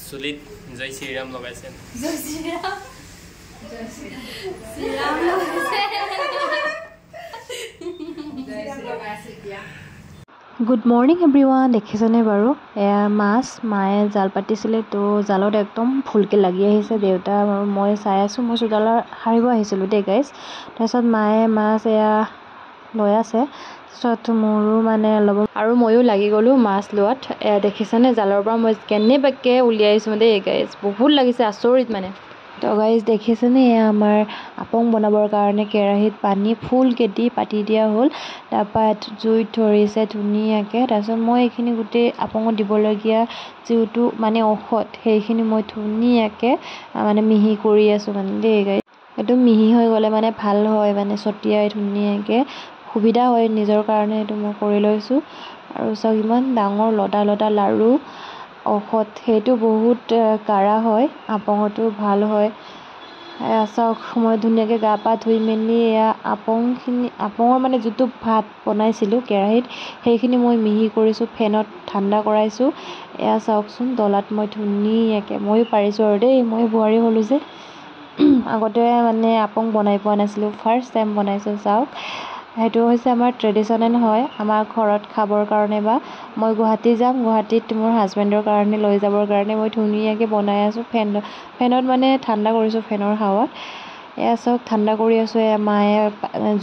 চুলিত জয় শ্ৰীৰাম লগাইছে জয় শ্ৰীৰাম জয় শ্ৰীৰাম লগাইছে জয় শ্ৰী লগাইছে দিয়া গুড মৰ্নিং এভৰিৱান দেখিছনে বাৰু এয়া মাছ মায়ে জাল পাতিছিলে তো জালত একদম ফুলকে লাগি আহিছে দেউতা আৰু মই চাই আছোঁ মই চোতালত সাৰিব আহিছিলোঁ দেই গাইজ তাৰপিছত মায়ে মাছ এয়া লৈ আছে তাৰপিছত মোৰো মানে অলপ আৰু ময়ো লাগি গ'লোঁ মাছ লোৱাত এয়া দেখিছনে জালৰ পৰা মই কেনেবাকৈ উলিয়াইছোঁ দেই গাইজ বহুত লাগিছে আচৰিত মানে তো গাইজ দেখিছেনে এয়া আমাৰ আপং বনাবৰ কাৰণে কেৰাহীত পানী ফুলকৈ দি পাতি দিয়া হ'ল তাৰপৰা জুইত ধৰিছে ধুনীয়াকৈ তাৰপিছত মই এইখিনি গোটেই আপঙত দিবলগীয়া যিটো মানে ঔষধ সেইখিনি মই ধুনীয়াকৈ মানে মিহি কৰি আছোঁ মানে দেই গাইজ এইটো মিহি হৈ গ'লে মানে ভাল হয় মানে ছটিয়াই ধুনীয়াকৈ সুবিধা হয় নিজৰ কাৰণে এইটো মই কৰি লৈছোঁ আৰু চাওক ইমান ডাঙৰ লদা লদা লাৰু ঔষধ সেইটো বহুত কাঢ়া হয় আপঙতো ভাল হয় চাওক মই ধুনীয়াকৈ গা পা ধুই মেলি এয়া আপঙৰ মানে যিটো ভাত বনাইছিলোঁ কেৰাহীত সেইখিনি মই মিহি কৰিছোঁ ফেনত ঠাণ্ডা কৰাইছোঁ এয়া চাওকচোন ডলাত মই ধুনীয়াকৈ ময়ো পাৰিছোঁ আৰু দেই মই বোৱাৰী হ'লোঁ যে আগতে মানে আপং বনাই পোৱা নাছিলোঁ ফাৰ্ষ্ট টাইম বনাইছোঁ চাওক সেইটো হৈছে আমাৰ ট্ৰেডিশ্যনেল হয় আমাৰ ঘৰত খাবৰ কাৰণে বা মই গুৱাহাটী যাম গুৱাহাটীত মোৰ হাজবেণ্ডৰ কাৰণে লৈ যাবৰ কাৰণে মই ধুনীয়াকৈ বনাই আছোঁ ফেনত মানে ঠাণ্ডা কৰিছোঁ ফেনৰ হাৱাত এয়া চাওক ঠাণ্ডা কৰি আছোঁ এয়া মায়ে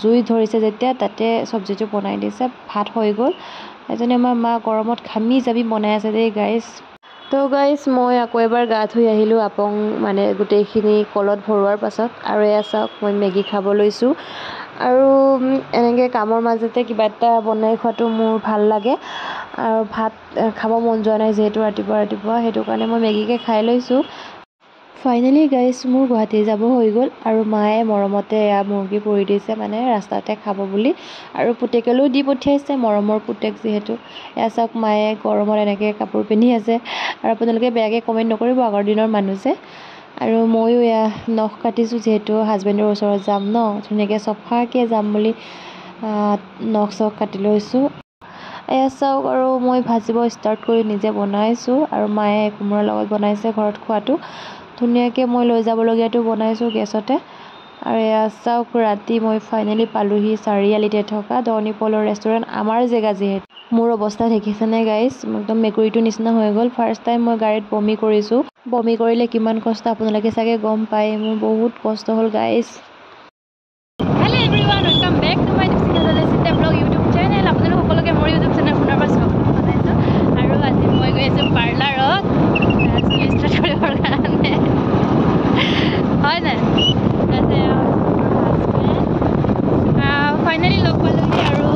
জুই ধৰিছে যেতিয়া তাতে চব্জিটো বনাই দিছে ভাত হৈ গ'ল এজনী আমাৰ মা গৰমত ঘামি জামি বনাই আছে দেই গাইজ তো গাইজ মই আকৌ এবাৰ গা ধুই আহিলোঁ আপং মানে গোটেইখিনি কলত ভৰোৱাৰ পাছত আৰু এয়া চাওক মই মেগী খাব লৈছোঁ আৰু এনেকৈ কামৰ মাজতে কিবা এটা বনাই খোৱাটো মোৰ ভাল লাগে আৰু ভাত খাব মন যোৱা নাই যিহেতু ৰাতিপুৱা সেইটো কাৰণে মই মেগীকে খাই লৈছোঁ ফাইনেলি গাইজ মোৰ গুৱাহাটী যাব হৈ গ'ল আৰু মায়ে মৰমতে এয়া মুৰ্গী পুৰি দিছে মানে ৰাস্তাতে খাব বুলি আৰু পুতেকলৈও দি পঠিয়াইছে মৰমৰ পুতেক যিহেতু এয়া চাওক মায়ে গৰমত এনেকৈ কাপোৰ পিন্ধি আছে আৰু আপোনালোকে বেয়াকৈ কমেণ্ট নকৰিব আগৰ দিনৰ মানুহ যে আৰু ময়ো এয়া নখ কাটিছোঁ যিহেতু হাজবেণ্ডৰ ওচৰত যাম ন ধুনীয়াকৈ চফাকৈ যাম বুলি নখ চখ কাটি লৈছোঁ এয়া চাওক আৰু মই ভাজিব ষ্টাৰ্ট কৰি নিজে বনাইছোঁ আৰু মায়ে কোমোৰাৰ লগত বনাইছে ঘৰত খোৱাটো ধুনীয়াকৈ মই লৈ যাবলগীয়াটো বনাইছোঁ গেছতে আৰু এয়া চাওক ৰাতি মই ফাইনেলি পালোহি চাৰিআলিতে থকা দনিপলৰ ৰেষ্টুৰেণ্ট আমাৰ জেগা যিহেতু মোৰ অৱস্থা দেখিছেনে গাইজ একদম মেকুৰীটোৰ নিচিনা হৈ গ'ল ফাৰ্ষ্ট টাইম মই গাড়ীত বমি কৰিছোঁ বমি কৰিলে কিমান কষ্ট আপোনালোকে চাগে গম পায় মোৰ বহুত কষ্ট হ'ল guys hello' everyone welcome back to my blog YouTube channel আপোনালোক সকলোকে মোৰ ইউটিউব চেনেল পুনৰ পৰা স্বাগতম জনাইছোঁ আৰু আজি মই গৈ আছোঁ পাৰ্লাৰত চুলি ষ্টাৰ্ট কৰিবৰ কাৰণে হয় নাই ফাইনেলি লগ পালোহি আৰু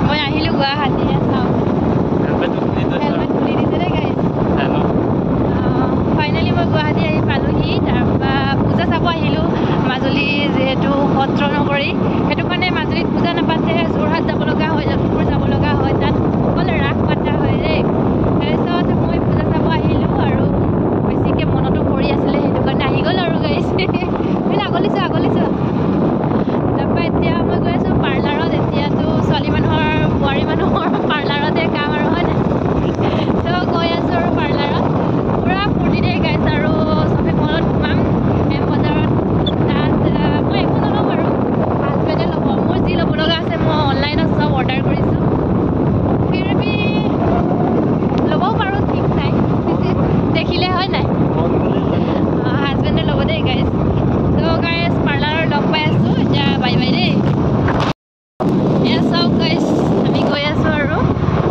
মই আহিলোঁ গুৱাহাটীৰে চাওক হেলমেট খুলি দিছে দেই গাইজ ফাইনেলি মই গুৱাহাটী আহি পালোহি তাৰপৰা পূজা চাব আহিলোঁ মাজুলী যিহেতু সত্ৰ নগৰী সেইটো কাৰণে মাজুলীত পূজা নাপাতে যোৰহাট যাব লগা হয় লখিমপুৰ যাব লগা হয় তাত অকল ৰাস পাতা হয় দেই তাৰপিছত মই পূজা চাব আহিলোঁ আৰু বেছিকৈ মনতো পৰি আছিলে সেইটো কাৰণে আহি গ'ল আৰু গাইজ আগলিছোঁ তাৰপৰা এতিয়া মই গৈ আছোঁ পাৰ্লাৰত এতিয়াতো ছোৱালী মানুহৰ বোৱাৰী মানুহৰ পাৰ্লাৰতে কাম আৰু হয় নাই তো গৈ আছোঁ আৰু পাৰ্লাৰত পূৰা ফূৰ্তি দেই গাইজ আৰু শ্বপিং মলত সোমাম এম বজাৰত তাত মই একো নলওঁ বাৰু হাজবেণ্ডে ল'ব মোৰ যি ল'ব লগা আছে মই অনলাইনত চব অৰ্ডাৰ কৰিছোঁ ফিৰবি ল'বও পাৰোঁ ঠিক নাই দেখিলে হয় নাই হাজবেণ্ডে ল'ব দেই গাইজ তো গাইজ পাৰ্লাৰত লগ পাই আছোঁ এতিয়া বাই বাই দেই এয়া চাওক গাইজ আমি গৈ আছোঁ আৰু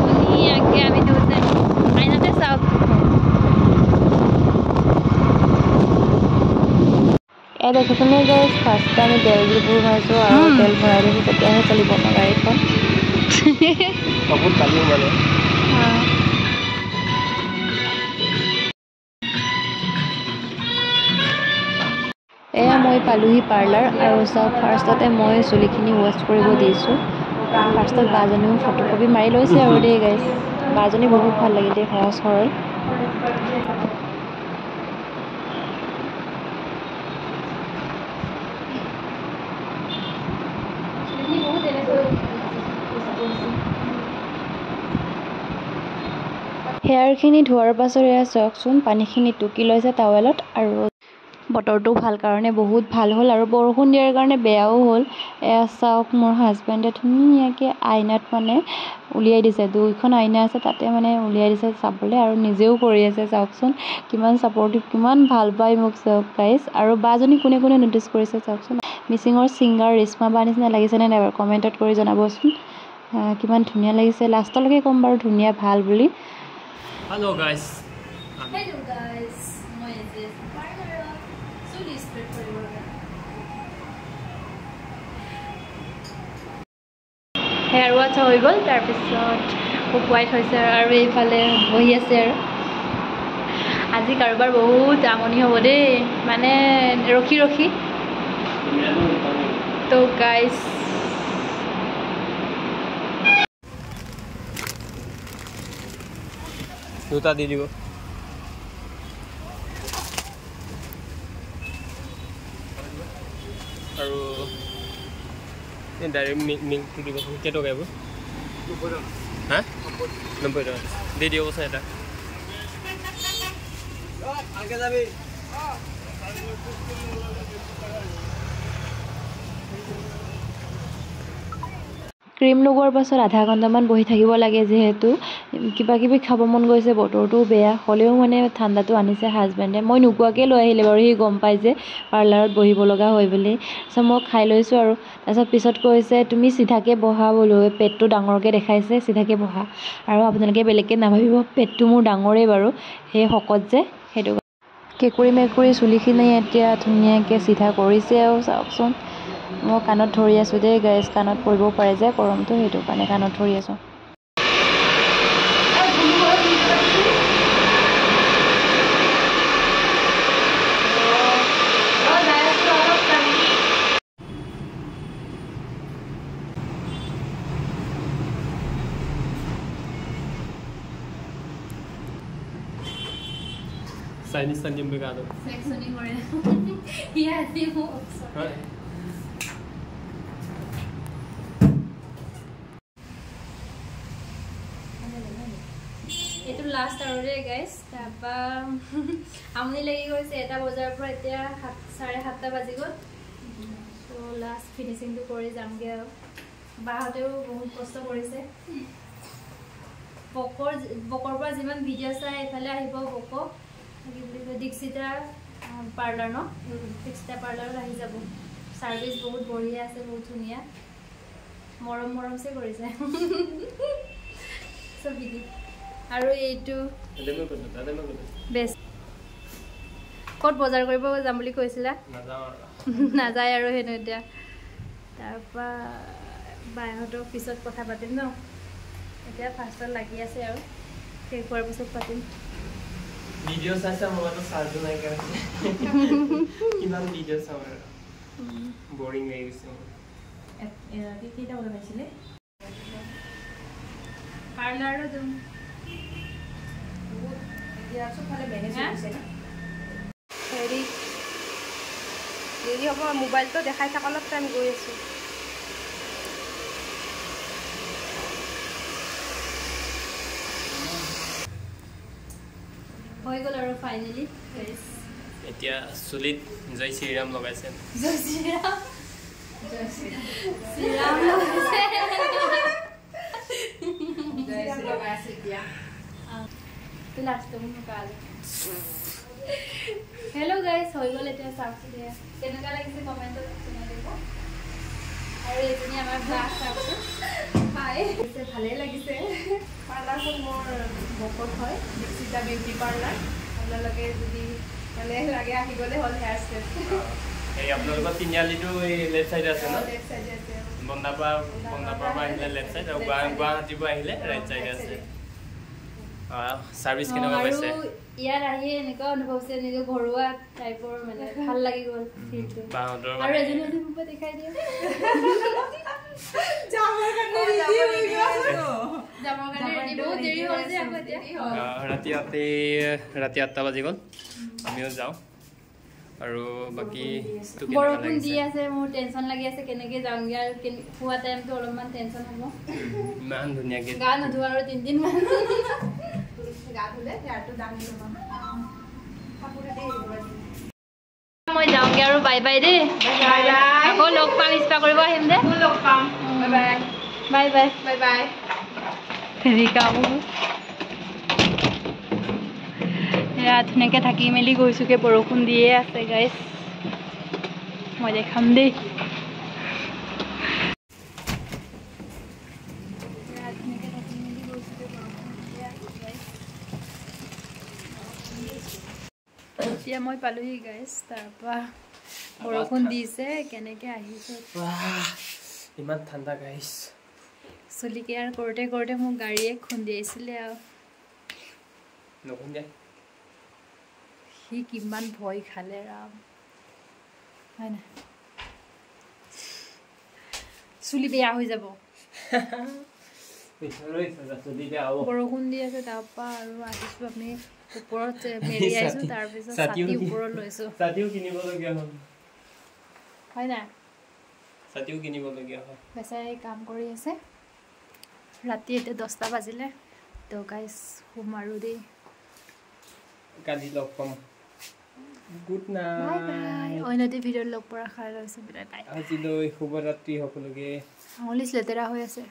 ধুনীয়াকৈ আমি দুয়োতে আইনাতে চাওক এয়া দেখিছেনে গাইজ ফাৰ্ষ্টতে আমি তেল যিবোৰ ভৰাইছোঁ আৰু তেল ভৰাই দিছোঁ তেতিয়াহে চলিব ন গাড়ীখন বহুত পালোঁ মানে এয়া মই পালোহি পাৰ্লাৰ আৰু চাওক ফাৰ্ষ্টতে মই চুলিখিনি ৱাশ্ব কৰিব দিছোঁ ফাৰ্ষ্টত বাজনীও ফটোকপি মাৰি লৈছে আৰু দেই গাইজ বাজনী বহুত ভাল লাগিল দেই সহজ সৰল হেয়াৰখিনি ধোৱাৰ পাছত এয়া চাওকচোন পানীখিনি টুকি লৈছে টাৱেলত আৰু বতৰটো ভাল কাৰণে বহুত ভাল হ'ল আৰু বৰষুণ দিয়াৰ কাৰণে বেয়াও হ'ল এয়া চাওক মোৰ হাজবেণ্ডে ধুনীয়াকৈ আইনাত মানে উলিয়াই দিছে 2খন আইনা আছে তাতে মানে উলিয়াই দিছে চাবলৈ আৰু নিজেও কৰি আছে চাওকচোন কিমান ছাপৰ্টিভ কিমান ভাল পায় মোক চাওক গাইজ আৰু বাজনী কোনে কোনে ন'টিছ কৰিছে চাওকচোন মিচিঙৰ ছিংগাৰ ৰেশ্মা বা নিচিনা লাগিছেনে নাই বাৰু কমেণ্টত কৰি জনাবচোন কিমান ধুনীয়া লাগিছে লাষ্টলৈকে ক'ম বাৰু ধুনীয়া ভাল বুলি Hello guys. Hello guys, মই যে পাৰ্লাৰত চুলি ষ্ট্ৰেট কৰিব লাগে হেয়াৰ ৱাছ হৈ গ'ল তাৰপিছত শুকুৱাই থৈছে আৰু এইফালে বহি আছে আৰু আজি কাৰোবাৰ বহুত আমনি হ'ব দেই মানে ৰখি ৰখি তো গাইজ জোতা দি দিব আৰু এই ডাইৰেক্ট মিল্কটো দিব কেইটকা এইবোৰ 90 টকা হা 90 টকা দি দিবচোন এটা আগে যাবি ক্ৰীম লগোৱাৰ পাছত আধা ঘণ্টামান বহি থাকিব লাগে যিহেতু কিবা কিবি খাব মন গৈছে বতৰটোও বেয়া হ'লেও মানে ঠাণ্ডাটো আনিছে হাজবেণ্ডে মই নোকোৱাকৈ লৈ আহিলে বাৰু সি গম পাই যে পাৰ্লাৰত বহিব লগা হয় বুলি তাৰপিছত মই খাই লৈছোঁ আৰু তাৰপিছত পিছত কৈছে তুমি চিধাকৈ বহা বোলো পেটটো ডাঙৰকৈ দেখাইছে চিধাকৈ বহা আৰু আপোনালোকে বেলেগকৈ নাভাবিব পেটটো মোৰ ডাঙৰেই বাৰু সেই শকত যে সেইটো কেঁকুৰি মেকুৰী চুলিখিনি এতিয়া ধুনীয়াকৈ চিধা কৰিছে আৰু চাওকচোন মই কাণত ধৰি আছোঁ দেই গাইজ কাণত পৰিব পাৰে যে গৰমটো সেইটো কাৰণে কাণত ধৰি আছোঁ Chinese tan jumbe ka do Flexioning or yeah, I think right এইটো লাষ্ট আৰু ৰে গাইজ তাৰপৰা আমনি লাগি গৈছে এটা বজাৰ পৰা এতিয়া 7:30 বাজি গ'ল তো লাষ্ট ফিনিচিংটো কৰি যামগৈ আৰু বাহঁতেও বহুত কষ্ট কৰিছে বকৰ পৰা যিমান ভিডিঅ' চাই এইফালে আহিব বক কি বুলি কয় দীক্ষিতা পাৰ্লাৰ ন দীক্ষিতা পাৰ্লাৰত আহি যাব ছাৰ্ভিচ বহুত বঢ়িয়া আছে বহুত ধুনীয়া মৰমছে কৰিছে চব ভিডিঅ' আৰু এইটো বেষ্ট ক'ত বজাৰ কৰিব যাম বুলি কৈছিলা নাযায় আৰু হেনো এতিয়া তাৰপৰা বাইহঁতক পিছত কথা পাতিম ন এতিয়া ফাৰ্ষ্টত লাগি আছে আৰু শেষ হোৱাৰ পিছত পাতিম ভিডিঅ' চাইছা মোবাইলত চাৰ্জো নাই কাৰণে কিমান ভিডিঅ' চাওঁ আৰু বৰিং হৈ গৈছে কেইটা বজাত পাইছিলে পাৰ্লাৰো যাম হেৰি দেৰি হ'ব মোবাইলটো দেখাই থাক অলপ টাইম গৈ আছোঁ হৈ গ'ল আৰু ফাইনেলি এতিয়া চুলিত জয় শ্ৰীৰাম লগাইছে জয় শ্ৰীৰাম শ্ৰীৰাম লগাইছে এতিয়া হেল্ল' গাইজ হৈ গ'ল এতিয়া চাওকচোন দিয়া কেনেকুৱা লাগিছে কমেণ্টত জনাই দিব আৰু এইজনী আমাৰ ব্লাগ চাওকচোন ভালেই লাগিছে পাৰ্লাৰখন মোৰ বকত হয় দীক্ষিতা বিউটি পাৰ্লাৰ আপোনালোকে যদি মানে লাগে আহি গ'লে হ'ল হেয়াৰ ষ্টেপ এই আপোনালোকৰ তিনিআলিটো এই লেফ্ট চাইডে আছে ন লেফ্ট চাইডে আছে বন্দাপাৰা পৰা আহিলে লেফ্ট চাইড আৰু গুৱাহাটীৰ পৰা আহিলে ৰাইট চাইডে আছে সাৰ্ভিস কেনেকুৱা পাইছে ইয়াত আহি এনেকুৱা অনুভৱ হৈছে নিজৰ ঘৰুৱা টাইপৰ মানে ভাল লাগি গ'ল ফিলটো আৰু এজনী মোক দেখাই দিয়া জামৰ কাৰণে ৰেডি বহুত দেৰি হ'ল যে আকৌ এতিয়া ৰাতি 8টা বাজি গ'ল আমিও যাওঁ আৰু বাকি বৰষুণ দি আছে মোৰ টেনচন লাগি আছে কেনেকৈ যাওঁগে আৰু খোৱা টাইমটো অলপমান টেনচন হ'ব ইমান ধুনীয়াকৈ গা নোধোৱা আৰু 3 দিন মান গা ধুলে হেয়াৰটো দাঙি ল'বা কাপোৰে দেই মই যাওঁগে আৰু বাই বাই দেই বাই বাই আকৌ লগ পাম ইস্পা কৰিব আহিম দে লগ পাম bye bye bye bye bye bye হেৰিকাবো এয়া ধুনীয়াকৈ থাকি মেলি গৈছোঁগৈ বৰষুণ দিয়ে আছে গাইছ মই দেখাম দেই এতিয়া মই পালোহি গাইছ তাৰপৰা বৰষুণ দিছে কেনেকৈ আহিছে ইমান ঠাণ্ডা গাইছ চুলি কেয়াৰ কৰোঁতে কৰোঁতে মোক গাড়ীয়ে খুন্দিয়াইছিলে আৰু নখুন্দিয়া সি কিমান ভয় খালে ৰাম হয় নাই চুলি বেয়া হৈ যাব বৰষুণ দি আছে তাৰপৰা আৰু আহিছোঁ আমি ওপৰত মেলি আহিছোঁ তাৰপিছত ছাতি ওপৰত লৈছোঁ ছাতিও কিনিবলগীয়া হ'ল হয় নাই ছাতিও কিনিবলগীয়া হ'ল বেচাৰি কাম কৰি আছে ৰাতি এতিয়া 10টা বাজিলে তো গাইছ শুম আৰু দেই কালি লগ পাম গুড নাইট অন্য এটি ভিডিঅ'ত লগ পোৱাৰ আশা লৈছোঁ বিদায় বাই আজিলৈ শুভৰাত্ৰি সকলোকে আঙুলি লেতেৰা হৈ আছে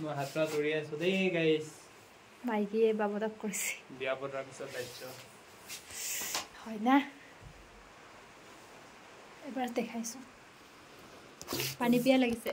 মই হাতৰা দৌৰি আছোঁ দেই গাইছ মাইকীয়ে বাবদক কৰিছে বিয়া পতাৰ পিছত দায়িত্ব হয় না এবাৰ দেখাইছোঁ পানী পিয়া লাগিছে